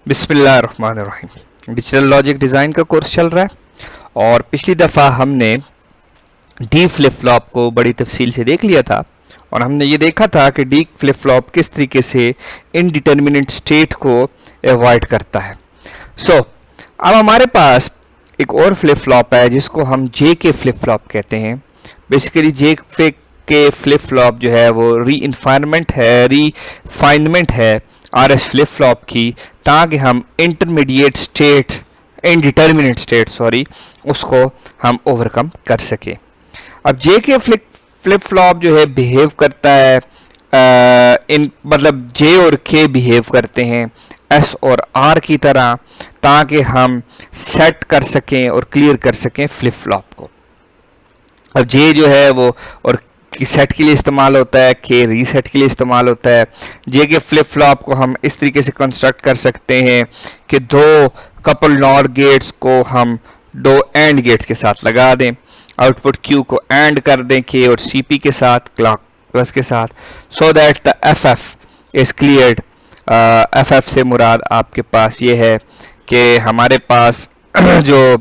बिस्मिल्लाहिर्रहमानिर्रहीम। Digital logic design का course चल रहा है और पिछली दफ़ा हमने डी फ्लिप फ्लॉप को बड़ी तफसील से देख लिया था और हमने ये देखा था कि डी फ्लिप फ्लॉप किस तरीके से इनडिटर्मिनेट स्टेट को अवॉइड करता है। अब हमारे पास एक और फ्लिप फ्लॉप है जिसको हम जे के फ्लिप फ्लॉप कहते हैं। बेसिकली जे के फ्लिप फ्लॉप जो है वो रीफाइनमेंट है आरएस फ्लिप फ्लॉप की, ताकि हम इनडिटर्मिनेट स्टेट उसको हम ओवरकम कर सकें। अब जे के फ्लिप फ्लॉप जो है बिहेव करता है मतलब जे और के बिहेव करते हैं एस और आर की तरह, ताकि हम सेट कर सकें और क्लियर कर सकें फ्लिप फ्लॉप को। अब जे जो है वो और सेट के लिए इस्तेमाल होता है, के रीसेट के लिए इस्तेमाल होता है। जे के फ्लिप फ्लॉप को हम इस तरीके से कंस्ट्रक्ट कर सकते हैं कि दो कपल नॉर गेट्स को हम दो एंड गेट्स के साथ लगा दें, आउटपुट क्यू को एंड कर दें के और सीपी के साथ, क्लॉक प्लस के साथ, so that the FF is cleared. FF से मुराद आपके पास ये है कि हमारे पास जो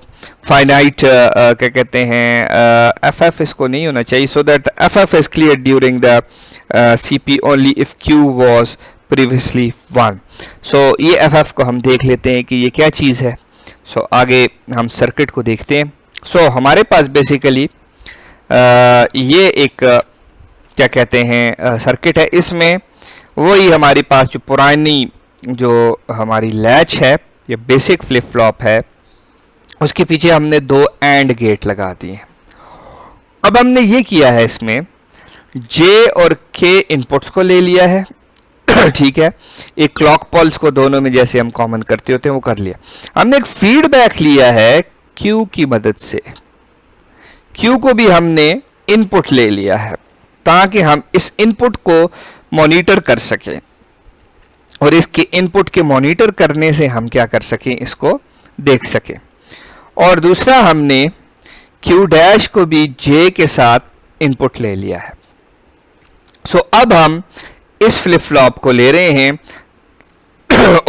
फाइनाइट क्या कहते हैं एफएफ इसको नहीं होना चाहिए, so that FF is clear during the CP only if Q was previously 1। So ये एफएफ को हम देख लेते हैं कि ये क्या चीज़ है। आगे हम सर्किट को देखते हैं। हमारे पास बेसिकली ये एक क्या कहते हैं सर्किट है। इसमें वही हमारे पास जो पुरानी जो हमारी लैच है, ये बेसिक फ्लिप फ्लॉप है, उसके पीछे हमने दो एंड गेट लगा दिए। अब हमने ये किया है, इसमें जे और के इनपुट्स को ले लिया है ठीक है, एक क्लॉक पल्स को दोनों में जैसे हम कॉमन करते होते हैं वो कर लिया। हमने एक फीडबैक लिया है क्यू की मदद से, क्यू को भी हमने इनपुट ले लिया है ताकि हम इस इनपुट को मॉनिटर कर सकें और इसके इनपुट के मॉनिटर करने से हम क्या कर सकें, इसको देख सकें। और दूसरा हमने क्यू डैश को भी जे के साथ इनपुट ले लिया है। अब हम इस फ्लिप फ्लॉप को ले रहे हैं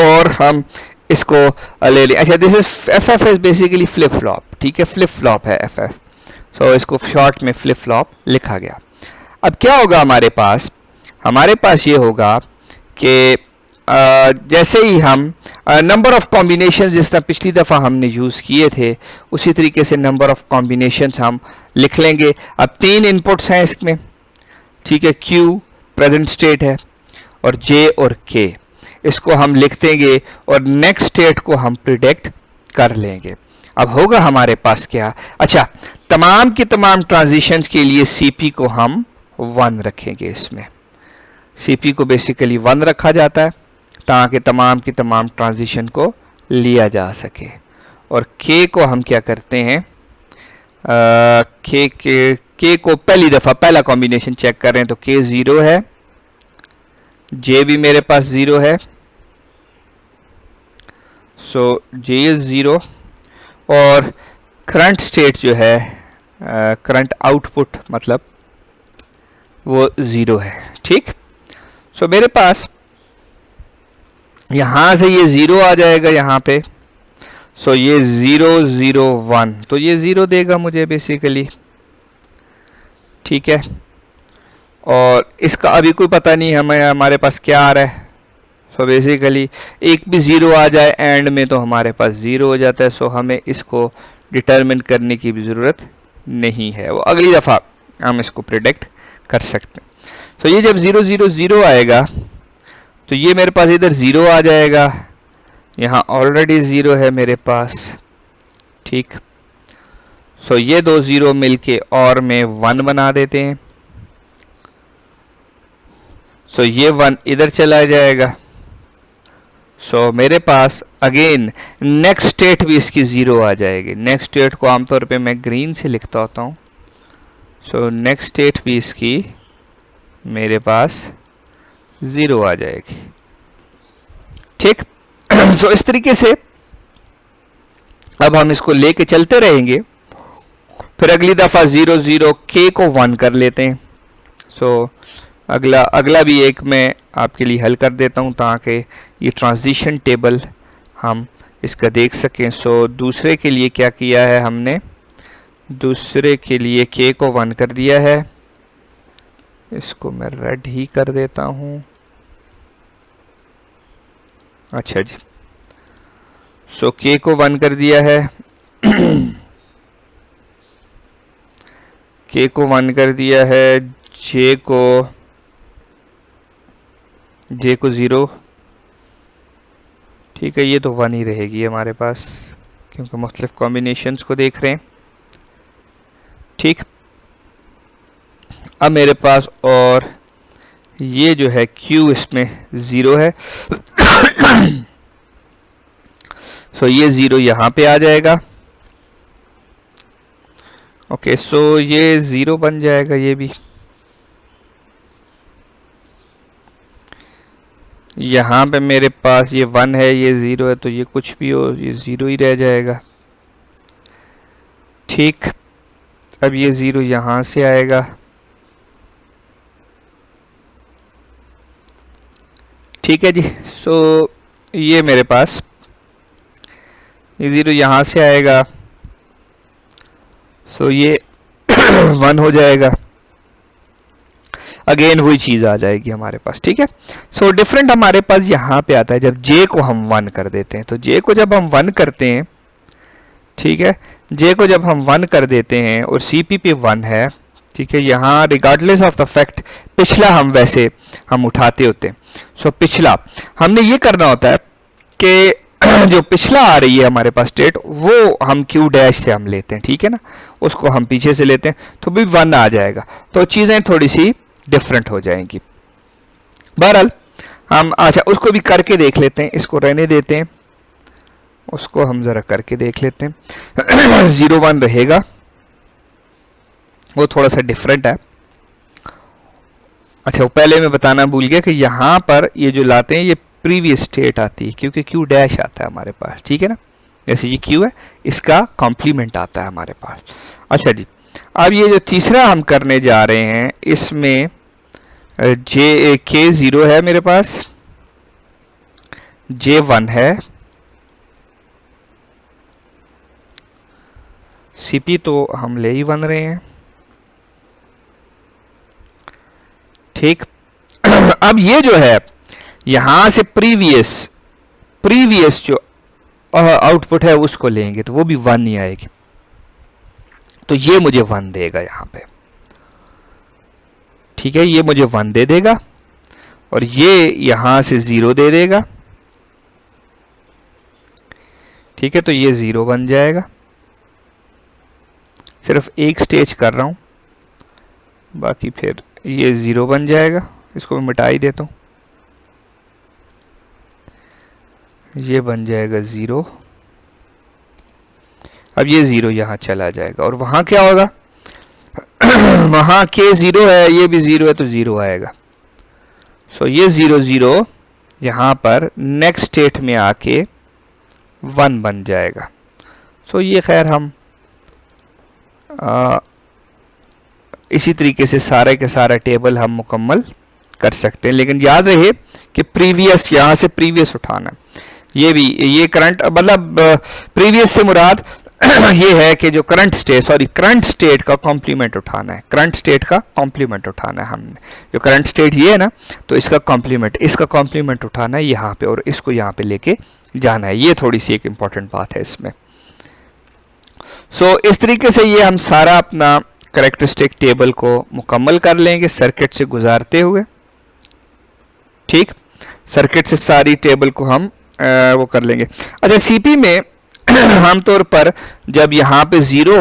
और हम इसको ले लें। अच्छा, this is FF is basically flip flop, ठीक है, फ्लिप फ्लॉप है एफएफ। इसको शॉर्ट में फ्लिप फ्लॉप लिखा गया। अब क्या होगा हमारे पास ये होगा कि जैसे ही हम नंबर ऑफ कॉम्बिनेशंस जिस तरह पिछली दफ़ा हमने यूज़ किए थे उसी तरीके से नंबर ऑफ कॉम्बिनेशंस हम लिख लेंगे। अब 3 इनपुट्स हैं इसमें, ठीक है, क्यू प्रेजेंट स्टेट है और जे और के, इसको हम लिख देंगे और नेक्स्ट स्टेट को हम प्रिडिक्ट कर लेंगे। अब होगा हमारे पास क्या, अच्छा, तमाम की तमाम ट्रांजिशंस के लिए सीपी को हम 1 रखेंगे। इसमें सीपी को बेसिकली 1 रखा जाता है ताकि तमाम की तमाम ट्रांजिशन को लिया जा सके। और के को हम क्या करते हैं, के को पहली दफ़ा पहला कॉम्बिनेशन चेक कर रहे हैं तो के 0 है, जे भी मेरे पास 0 है, जे इज 0 और करंट स्टेट जो है, करंट आउटपुट मतलब वो 0 है, ठीक। मेरे पास यहां से ये 0 आ जाएगा यहाँ पे, ये 0 0 1, तो ये 0 देगा मुझे बेसिकली, ठीक है। और इसका अभी कोई पता नहीं हमारे पास क्या आ रहा है। बेसिकली एक भी 0 आ जाए एंड में तो हमारे पास 0 हो जाता है। हमें इसको डिटरमिन करने की भी ज़रूरत नहीं है, वो अगली दफ़ा हम इसको प्रिडिक्ट कर सकते हैं। ये जब 0 0 0 आएगा तो ये मेरे पास इधर 0 आ जाएगा, यहाँ ऑलरेडी 0 है मेरे पास, ठीक। ये दो 0 मिलके और में 1 बना देते हैं। ये 1 इधर चला जाएगा। मेरे पास अगेन नेक्स्ट स्टेट भी इसकी 0 आ जाएगी। नेक्स्ट स्टेट को आमतौर पे मैं ग्रीन से लिखता होता हूँ। नेक्स्ट स्टेट भी इसकी मेरे पास 0 आ जाएगी, ठीक। इस तरीके से अब हम इसको लेके चलते रहेंगे। फिर अगली दफ़ा 0 0 के को 1 कर लेते हैं। अगला भी एक मैं आपके लिए हल कर देता हूं ताकि ये ट्रांजिशन टेबल हम इसका देख सकें। सो दूसरे के लिए क्या किया है हमने, दूसरे के लिए k को 1 कर दिया है, इसको मैं रेड ही कर देता हूँ। अच्छा जी, सो k को 1 कर दिया है k को 1 कर दिया है, j को 0, ठीक है, ये तो 1 ही रहेगी हमारे पास क्योंकि मुख्तलिफ कॉम्बिनेशंस को देख रहे हैं। ठीक, अब मेरे पास और ये जो है q इसमें 0 है सो ये 0 यहाँ पे आ जाएगा। ओके, सो ये 0 बन जाएगा, ये भी यहाँ पे मेरे पास ये 1 है, ये 0 है, तो ये कुछ भी हो ये 0 ही रह जाएगा। ठीक, अब ये 0 यहाँ से आएगा, ठीक है जी। सो ये मेरे पास ये 0 यहाँ से आएगा, सो ये 1 हो जाएगा, अगेन वही चीज़ आ जाएगी हमारे पास। ठीक है, सो डिफरेंट हमारे पास यहाँ पे आता है जब j को हम 1 कर देते हैं। तो j को जब हम 1 करते हैं, ठीक है, j को जब हम 1 कर देते हैं और cp पे 1 है, ठीक है, यहाँ रिगार्डलेस ऑफ द फैक्ट पिछला हम वैसे हम उठाते होते हैं। सो पिछला हमने ये करना होता है कि जो पिछला आ रही है हमारे पास स्टेट वो हम q डैश से हम लेते हैं, ठीक है ना, उसको हम पीछे से लेते हैं तो भी 1 आ जाएगा, तो चीज़ें थोड़ी सी डिफरेंट हो जाएंगी। बहरहाल हम अच्छा उसको भी करके देख लेते हैं, इसको रहने देते हैं, उसको हम ज़रा करके देख लेते हैं 0 1 रहेगा, वो थोड़ा सा डिफरेंट है। अच्छा, वो पहले मैं बताना भूल गया कि यहाँ पर ये जो लाते हैं ये प्रीवियस स्टेट आती है क्योंकि q डैश आता है हमारे पास, ठीक है ना, जैसे ये q है इसका कॉम्प्लीमेंट आता है हमारे पास। अच्छा जी, अब ये जो तीसरा हम करने जा रहे हैं इसमें k 0 है मेरे पास, j 1 है, cp तो हम ले ही बन रहे हैं। ठीक अब ये जो है यहां से प्रीवियस जो आउटपुट है उसको लेंगे तो वो भी 1 ही आएगी, तो ये मुझे 1 देगा यहाँ पे, ठीक है, ये मुझे 1 दे देगा और ये यहां से 0 दे देगा, ठीक है, तो ये 0 बन जाएगा। सिर्फ एक स्टेज कर रहा हूं, बाकी फिर ये 0 बन जाएगा, इसको मैं मिटा ही देता हूं, ये बन जाएगा 0। अब ये 0 यहाँ चला जाएगा और वहां क्या होगा वहां k 0 है, ये भी 0 है, तो 0 आएगा। सो ये 0 0 यहाँ पर नेक्स्ट स्टेट में आके 1 बन जाएगा। सो ये खैर हम इसी तरीके से सारे के सारा टेबल हम मुकम्मल कर सकते हैं, लेकिन याद रहे कि प्रीवियस यहाँ से प्रीवियस उठाना है। ये भी ये करंट मतलब प्रीवियस से मुराद ये है कि जो करंट स्टेट का कॉम्प्लीमेंट उठाना है, करंट स्टेट का कॉम्प्लीमेंट उठाना है हमने। जो करंट स्टेट ये है ना, तो इसका कॉम्प्लीमेंट उठाना है यहाँ पे और इसको यहाँ पे लेके जाना है। ये थोड़ी सी एक इम्पॉर्टेंट बात है इसमें। सो इस तरीके से ये हम सारा अपना कैरेक्टरिस्टिक टेबल को मुकम्मल कर लेंगे सर्किट से गुजारते हुए। ठीक, सर्किट से सारी टेबल को हम वो कर लेंगे। अच्छा, सीपी में आमतौर पर जब यहाँ पे 0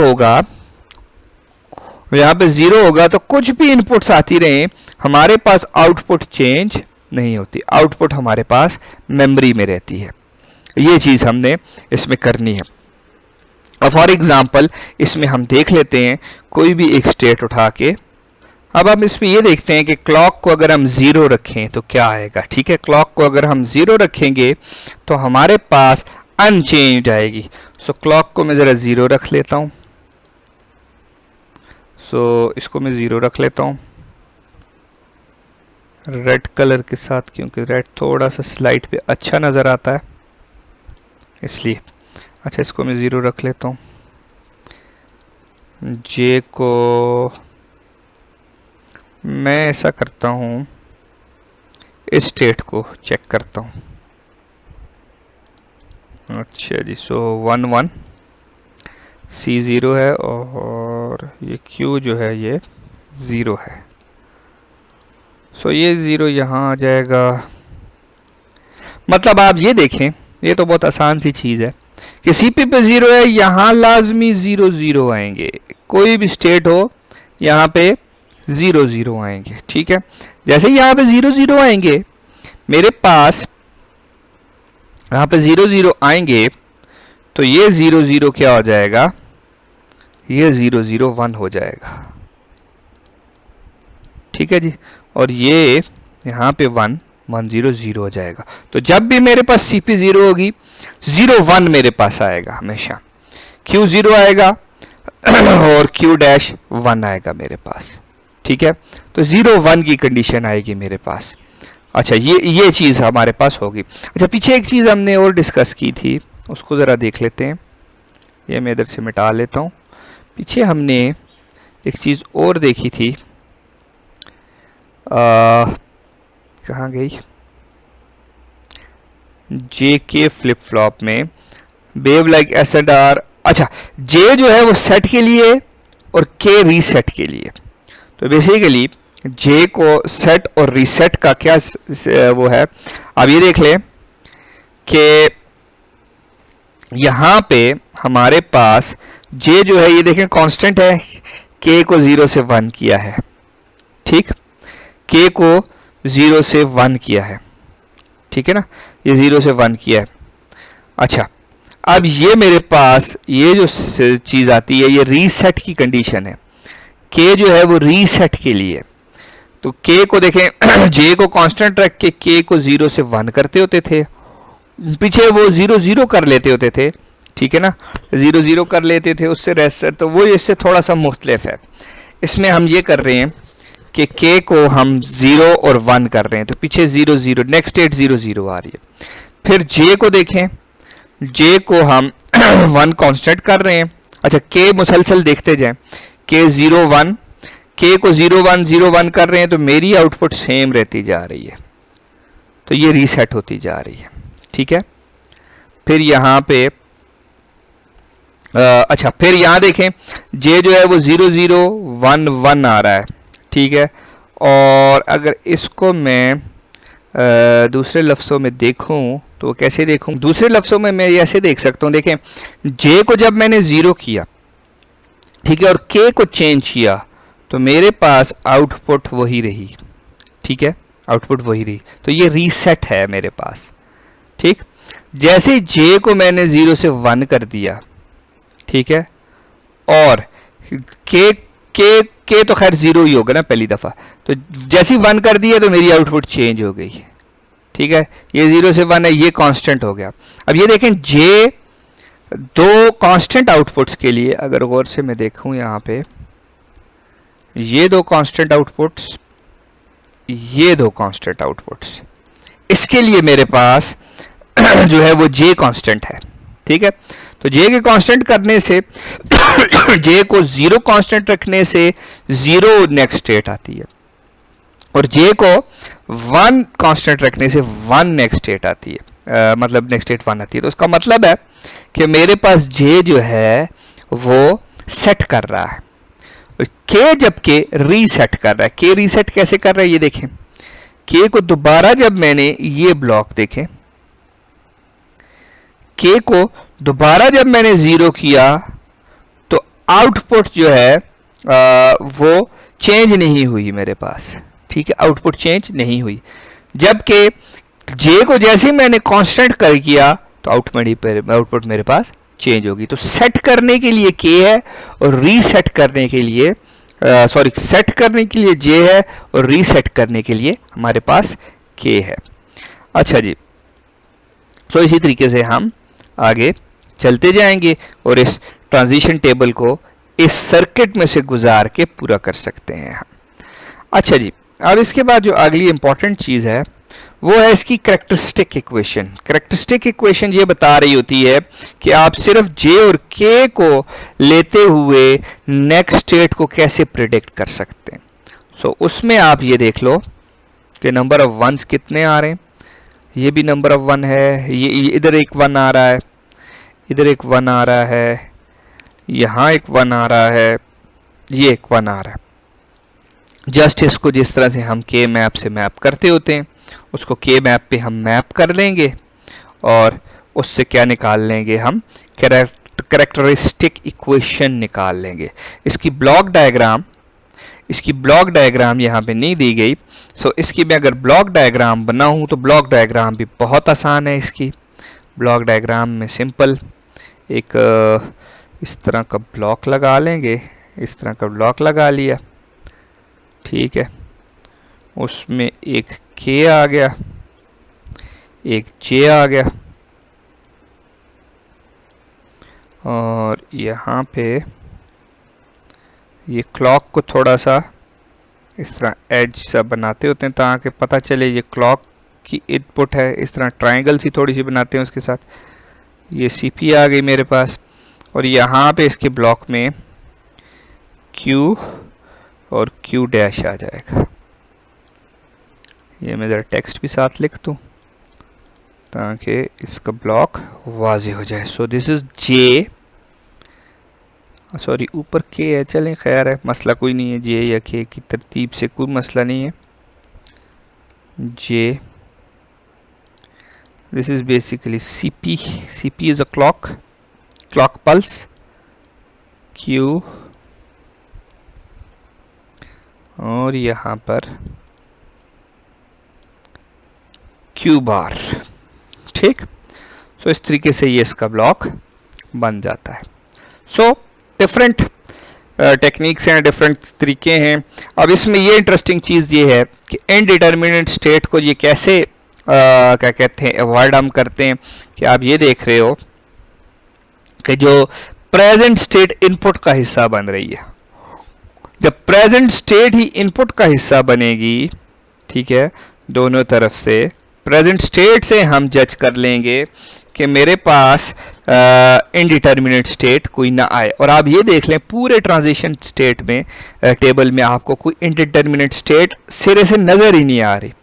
होगा तो कुछ भी इनपुट्स आती रहे, हमारे पास आउटपुट चेंज नहीं होती, आउटपुट हमारे पास मेमोरी में रहती है। ये चीज़ हमने इसमें करनी है। और फॉर एग्जांपल इसमें हम देख लेते हैं कोई भी एक स्टेट उठा के। अब हम इसमें ये देखते हैं कि क्लॉक को अगर हम 0 रखें तो क्या आएगा। ठीक है, क्लॉक को अगर हम 0 रखेंगे तो हमारे पास अनचेंज्ड आएगी। सो क्लॉक को मैं ज़रा 0 रख लेता हूँ। सो इसको मैं 0 रख लेता हूँ रेड कलर के साथ, क्योंकि रेड थोड़ा सा स्लाइड पे अच्छा नज़र आता है। इसलिए। अच्छा, इसको मैं 0 रख लेता हूँ। जे को मैं ऐसा करता हूँ, इस स्टेट को चेक करता हूँ। अच्छा जी, सो 1 1 C 0 है और ये Q जो है ये 0 है। सो ये 0 यहाँ आ जाएगा। मतलब आप ये देखें, ये तो बहुत आसान सी चीज़ है कि CP पे 0 है, यहाँ लाजमी 0 0 आएंगे। कोई भी स्टेट हो यहाँ पे 0 0 आएंगे। ठीक है, जैसे यहाँ पे 0 0 आएंगे मेरे पास, यहाँ पे 0 0 आएंगे तो ये 0 0 क्या हो जाएगा, ये 0 0 1 हो जाएगा। ठीक है जी, और ये यहाँ पे 1 1 0 0 हो जाएगा। तो जब भी मेरे पास CP 0 होगी, 0 1 मेरे पास आएगा हमेशा। Q 0 आएगा और Q डैश 1 आएगा मेरे पास। ठीक है, तो 0 1 की कंडीशन आएगी मेरे पास। अच्छा, ये चीज़ हमारे पास होगी। अच्छा, पीछे एक चीज़ हमने और डिस्कस की थी, उसको ज़रा देख लेते हैं। ये मैं इधर से मिटा लेता हूँ। पीछे हमने एक चीज़ और देखी थी, कहाँ गई, JK फ्लिप फ्लॉप में बेव लाइक SR। अच्छा, J जो है वो सेट के लिए और K रीसेट के लिए। तो बेसिकली J को सेट और रीसेट का क्या वो है, अब ये देख लें कि यहाँ पे हमारे पास J जो है ये देखें कांस्टेंट है, K को 0 से 1 किया है। ठीक, K को 0 से 1 किया है। ठीक है ना, ये 0 से 1 किया है। अच्छा, अब ये मेरे पास ये जो चीज़ आती है ये रीसेट की कंडीशन है। K जो है वो रीसेट के लिए, तो K को देखें J को कांस्टेंट रख के K को 0 से 1 करते होते थे, पीछे वो 0 0 कर लेते होते थे। ठीक है ना, 0 0 कर लेते थे उससे रेस्ट। तो वो इससे थोड़ा सा मुख्तलिफ है। इसमें हम ये कर रहे हैं कि K को हम 0 और 1 कर रहे हैं, तो पीछे 0 0, नेक्स्ट स्टेट 0 0 आ रही है। फिर J को देखें, J को हम 1 कांस्टेंट कर रहे हैं। अच्छा, K मुसलसल देखते जाएं, K 0 1, K को 0 1 0 1 कर रहे हैं, तो मेरी आउटपुट सेम रहती जा रही है, तो ये रीसेट होती जा रही है। ठीक है, फिर यहाँ पे अच्छा, फिर यहाँ देखें J जो है वो 0 0 1 1 आ रहा है। ठीक है, और अगर इसको मैं दूसरे लफ्ज़ों में देखूं तो कैसे देखूं, दूसरे लफ्ज़ों में मैं ऐसे देख सकता हूँ। देखें, J को जब मैंने 0 किया, ठीक है, और K को चेंज किया, तो मेरे पास आउटपुट वही रही। ठीक है, आउटपुट वही रही, तो ये रीसेट है मेरे पास। ठीक, जैसे J को मैंने 0 से 1 कर दिया, ठीक है, और K तो खैर 0 ही होगा ना पहली दफ़ा, तो जैसे 1 कर दिया तो मेरी आउटपुट चेंज हो गई। ठीक है, ये 0 से 1 है, ये कांस्टेंट हो गया। अब ये देखें J दो कांस्टेंट आउटपुट्स के लिए, अगर गौर से मैं देखूं यहाँ पे, ये दो कांस्टेंट आउटपुट्स, ये दो कांस्टेंट आउटपुट्स, इसके लिए मेरे पास जो है वो J कांस्टेंट है। ठीक है, तो J के कांस्टेंट करने से J को 0 कांस्टेंट रखने से 0 नेक्स्ट स्टेट आती है, और J को 1 कांस्टेंट रखने से 1 नेक्स्ट स्टेट आती है, मतलब नेक्स्ट स्टेट 1 आती है। तो उसका मतलब है कि मेरे पास J जो है वो सेट कर रहा है, K जबकि रीसेट कर रहा है। K रीसेट कैसे कर रहा है ये देखें, K को दोबारा जब मैंने ये ब्लॉक देखें, K को दोबारा जब मैंने 0 किया तो आउटपुट जो है वो चेंज नहीं हुई मेरे पास। ठीक है, आउटपुट चेंज नहीं हुई, जबकि J को जैसे मैंने कांस्टेंट कर किया तो आउटपुट मेरे पास चेंज होगी। तो सेट करने के लिए K है और रीसेट करने के लिए सेट करने के लिए J है और रीसेट करने के लिए हमारे पास K है। अच्छा जी, तो इसी तरीके से हम आगे चलते जाएंगे और इस ट्रांजिशन टेबल को इस सर्किट में से गुजार के पूरा कर सकते हैं हम। अच्छा जी, अब इसके बाद जो अगली इंपॉर्टेंट चीज़ है वो है इसकी करेक्टरिस्टिक इक्वेशन। करेक्टरिस्टिक इक्वेशन ये बता रही होती है कि आप सिर्फ जे और के को लेते हुए नेक्स्ट स्टेट को कैसे प्रिडिक्ट कर सकते हैं। सो उसमें आप ये देख लो कि नंबर ऑफ वंस कितने आ रहे हैं। ये भी नंबर ऑफ वन है, ये इधर एक वन आ रहा है, इधर एक वन आ रहा है, यहाँ एक वन आ रहा है, ये एक वन आ रहा है। जस्ट इसको जिस तरह से हम के मैप से मैप करते होते हैं उसको के मैप पे हम मैप कर लेंगे और उससे क्या निकाल लेंगे, हम कैरेक्टरिस्टिक इक्वेशन निकाल लेंगे। इसकी ब्लॉक डायग्राम यहाँ पे नहीं दी गई। सो इसकी मैं अगर ब्लॉक डायग्राम बनाऊँ तो ब्लॉक डायग्राम भी बहुत आसान है। इसकी ब्लॉक डायग्राम में सिंपल एक इस तरह का ब्लॉक लगा लेंगे, इस तरह का ब्लॉक लगा लिया, ठीक है। उसमें एक के आ गया, एक जे आ गया और यहाँ पे ये क्लॉक को थोड़ा सा इस तरह एज सा बनाते होते हैं ताकि पता चले ये क्लॉक की इनपुट है। इस तरह ट्रायंगल सी थोड़ी सी बनाते हैं उसके साथ। ये सीपी आ गई मेरे पास और यहाँ पे इसके ब्लॉक में क्यू और क्यू डैश आ जाएगा। ये मैं ज़रा टेक्स्ट भी साथ लिख दूँ ताकि इसका ब्लॉक वाज़ेह हो जाए। So this is J, sorry ऊपर के है, चलें खैर है, मसला कोई नहीं है। जे या के की तरतीब से कोई मसला नहीं है। J, this is basically CP, CP is a clock pulse, Q और यहाँ पर क्यू बार, ठीक। सो इस तरीके से ये इसका ब्लॉक बन जाता है। सो डिफरेंट टेक्निक्स हैं, डिफरेंट तरीके हैं। अब इसमें ये इंटरेस्टिंग चीज़ ये है कि इनडिटर्मिनेट स्टेट को ये कैसे क्या कहते हैं अवॉइड हम करते हैं कि आप ये देख रहे हो कि जो प्रेजेंट स्टेट इनपुट का हिस्सा बन रही है, जब प्रेजेंट स्टेट ही इनपुट का हिस्सा बनेगी, ठीक है, दोनों तरफ से प्रेजेंट स्टेट से हम जज कर लेंगे कि मेरे पास इनडिटर्मिनेट स्टेट कोई ना आए। और आप ये देख लें पूरे ट्रांजिशन स्टेट में टेबल में आपको कोई इनडिटर्मिनेट स्टेट सिरे से नज़र ही नहीं आ रही।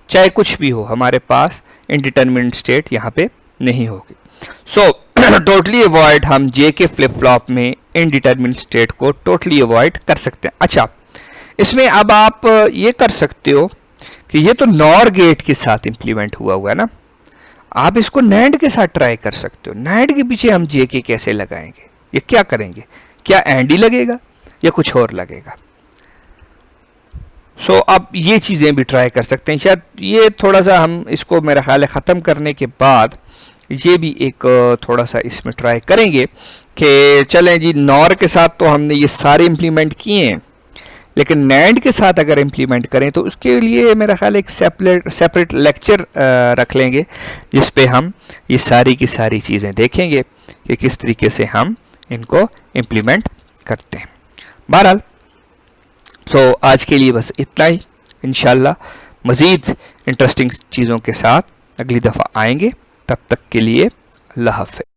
चाहे कुछ भी हो हमारे पास इनडिटर्मिनेट स्टेट यहाँ पे नहीं होगी। सो टोटली अवॉइड हम जे के फ्लिप फ्लॉप में इनडिटर्मिनेट स्टेट को टोटली अवॉइड कर सकते हैं। अच्छा, इसमें अब आप ये कर सकते हो कि ये तो नॉर गेट के साथ इंप्लीमेंट हुआ है ना, आप इसको नैंड के साथ ट्राई कर सकते हो। नैंड के पीछे हम जे के कैसे लगाएंगे, ये क्या करेंगे, क्या एंड ही लगेगा या कुछ और लगेगा। सो अब ये चीज़ें भी ट्राई कर सकते हैं। शायद ये थोड़ा सा हम इसको मेरा ख्याल है ख़त्म करने के बाद ये भी एक थोड़ा सा इसमें ट्राई करेंगे कि चलें जी, नॉर के साथ तो हमने ये सारे इम्प्लीमेंट किए हैं, लेकिन नैंड के साथ अगर इम्प्लीमेंट करें तो उसके लिए मेरा ख्याल एक सेपरेट लेक्चर रख लेंगे जिस पे हम ये सारी की सारी चीज़ें देखेंगे कि किस तरीके से हम इनको इम्प्लीमेंट करते हैं। बहरहाल सो आज के लिए बस इतना ही। इंशाल्लाह मज़ीद इंटरेस्टिंग चीज़ों के साथ अगली दफ़ा आएंगे। तब तक के लिए अल्लाह हाफ़िज़।